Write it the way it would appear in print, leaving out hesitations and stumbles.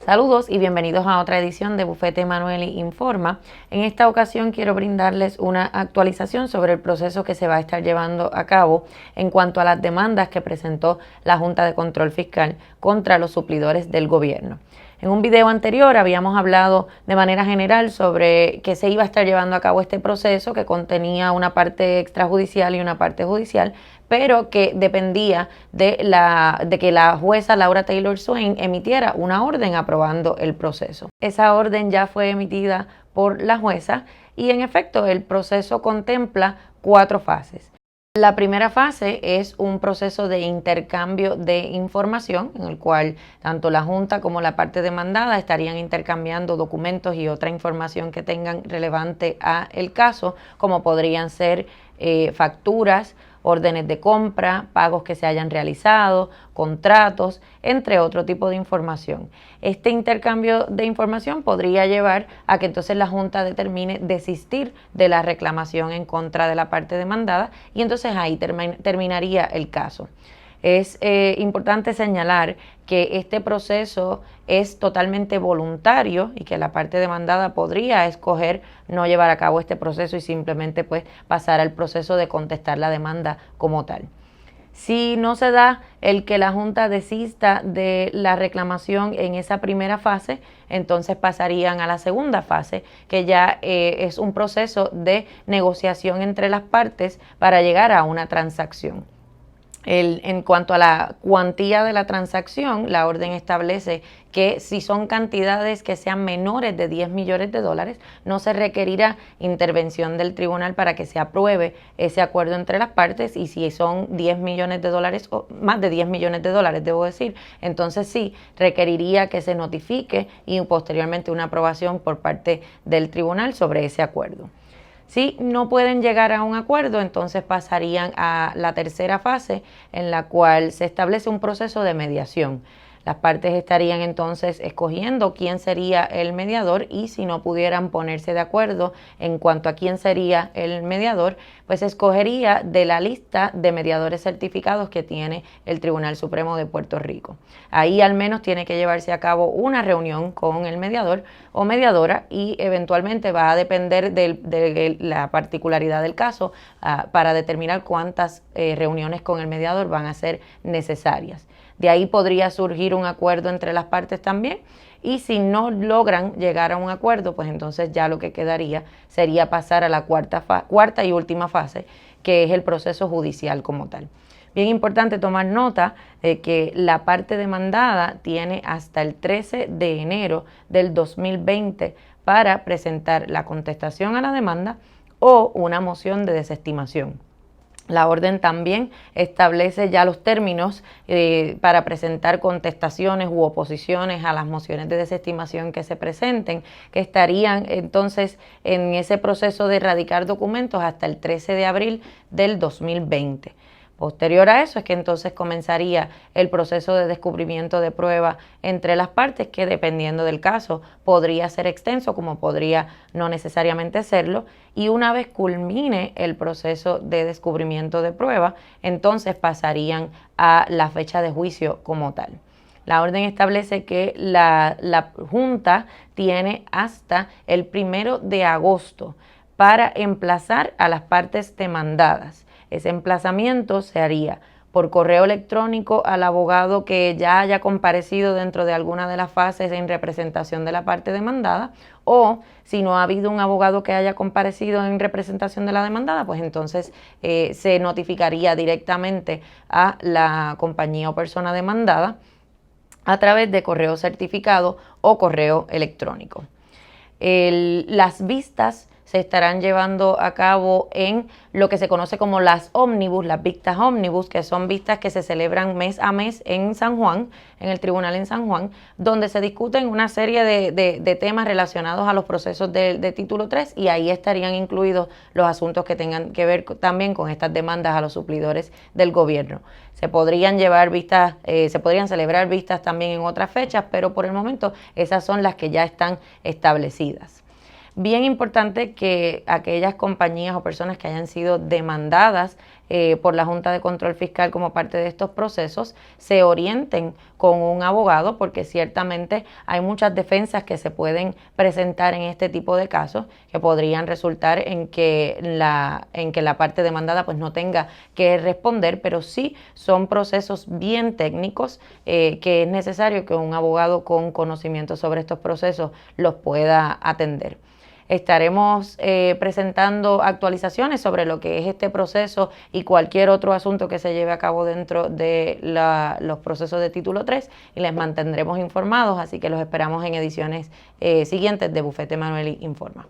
Saludos y bienvenidos a otra edición de Bufete Emanueli Informa. En esta ocasión quiero brindarles una actualización sobre el proceso que se va a estar llevando a cabo en cuanto a las demandas que presentó la Junta de Control Fiscal contra los suplidores del gobierno. En un video anterior habíamos hablado de manera general sobre que se iba a estar llevando a cabo este proceso que contenía una parte extrajudicial y una parte judicial, pero que dependía de que la jueza Laura Taylor Swain emitiera una orden aprobando el proceso. Esa orden ya fue emitida por la jueza y en efecto el proceso contempla 4 fases. La primera fase es un proceso de intercambio de información en el cual tanto la Junta como la parte demandada estarían intercambiando documentos y otra información que tengan relevante a el caso, como podrían ser facturas, órdenes de compra, pagos que se hayan realizado, contratos, entre otro tipo de información. Este intercambio de información podría llevar a que entonces la Junta determine desistir de la reclamación en contra de la parte demandada y entonces ahí terminaría el caso. Es importante señalar que este proceso es totalmente voluntario y que la parte demandada podría escoger no llevar a cabo este proceso y simplemente pues pasar al proceso de contestar la demanda como tal. Si no se da el que la Junta desista de la reclamación en esa primera fase, entonces pasarían a la segunda fase, que ya es un proceso de negociación entre las partes para llegar a una transacción. En cuanto a la cuantía de la transacción, la orden establece que si son cantidades que sean menores de 10 millones de dólares, no se requerirá intervención del tribunal para que se apruebe ese acuerdo entre las partes, y si son 10 millones de dólares o más de 10 millones de dólares, debo decir, entonces sí requeriría que se notifique y posteriormente una aprobación por parte del tribunal sobre ese acuerdo. Si no pueden llegar a un acuerdo, entonces pasarían a la tercera fase, en la cual se establece un proceso de mediación. Las partes estarían entonces escogiendo quién sería el mediador, y si no pudieran ponerse de acuerdo en cuanto a quién sería el mediador, pues escogería de la lista de mediadores certificados que tiene el Tribunal Supremo de Puerto Rico. Ahí al menos tiene que llevarse a cabo una reunión con el mediador o mediadora, y eventualmente va a depender de la particularidad del caso para determinar cuántas reuniones con el mediador van a ser necesarias. De ahí podría surgir un acuerdo entre las partes también, y si no logran llegar a un acuerdo, pues entonces ya lo que quedaría sería pasar a la cuarta y última fase, que es el proceso judicial como tal. Bien importante tomar nota de que la parte demandada tiene hasta el 13 de enero del 2020 para presentar la contestación a la demanda o una moción de desestimación. La orden también establece ya los términos para presentar contestaciones u oposiciones a las mociones de desestimación que se presenten, que estarían entonces en ese proceso de radicar documentos hasta el 13 de abril del 2020. Posterior a eso es que entonces comenzaría el proceso de descubrimiento de prueba entre las partes, que dependiendo del caso podría ser extenso como podría no necesariamente serlo, y una vez culmine el proceso de descubrimiento de prueba, entonces pasarían a la fecha de juicio como tal. La orden establece que la Junta tiene hasta el 1 de agosto para emplazar a las partes demandadas. Ese emplazamiento se haría por correo electrónico al abogado que ya haya comparecido dentro de alguna de las fases en representación de la parte demandada, o si no ha habido un abogado que haya comparecido en representación de la demandada, pues entonces se notificaría directamente a la compañía o persona demandada a través de correo certificado o correo electrónico. Las vistas se estarán llevando a cabo en lo que se conoce como las ómnibus, las vistas ómnibus, que son vistas que se celebran mes a mes en San Juan, en el tribunal en San Juan, donde se discuten una serie de temas relacionados a los procesos de título 3, y ahí estarían incluidos los asuntos que tengan que ver también con estas demandas a los suplidores del gobierno. Se podrían llevar vistas, se podrían celebrar vistas también en otras fechas, pero por el momento esas son las que ya están establecidas. Bien importante que aquellas compañías o personas que hayan sido demandadas por la Junta de Control Fiscal como parte de estos procesos, se orienten con un abogado, porque ciertamente hay muchas defensas que se pueden presentar en este tipo de casos que podrían resultar en que la parte demandada pues no tenga que responder, pero sí son procesos bien técnicos que es necesario que un abogado con conocimiento sobre estos procesos los pueda atender. Estaremos presentando actualizaciones sobre lo que es este proceso y cualquier otro asunto que se lleve a cabo dentro de los procesos de Título 3 y les mantendremos informados, así que los esperamos en ediciones siguientes de Bufete Emanueli Informa.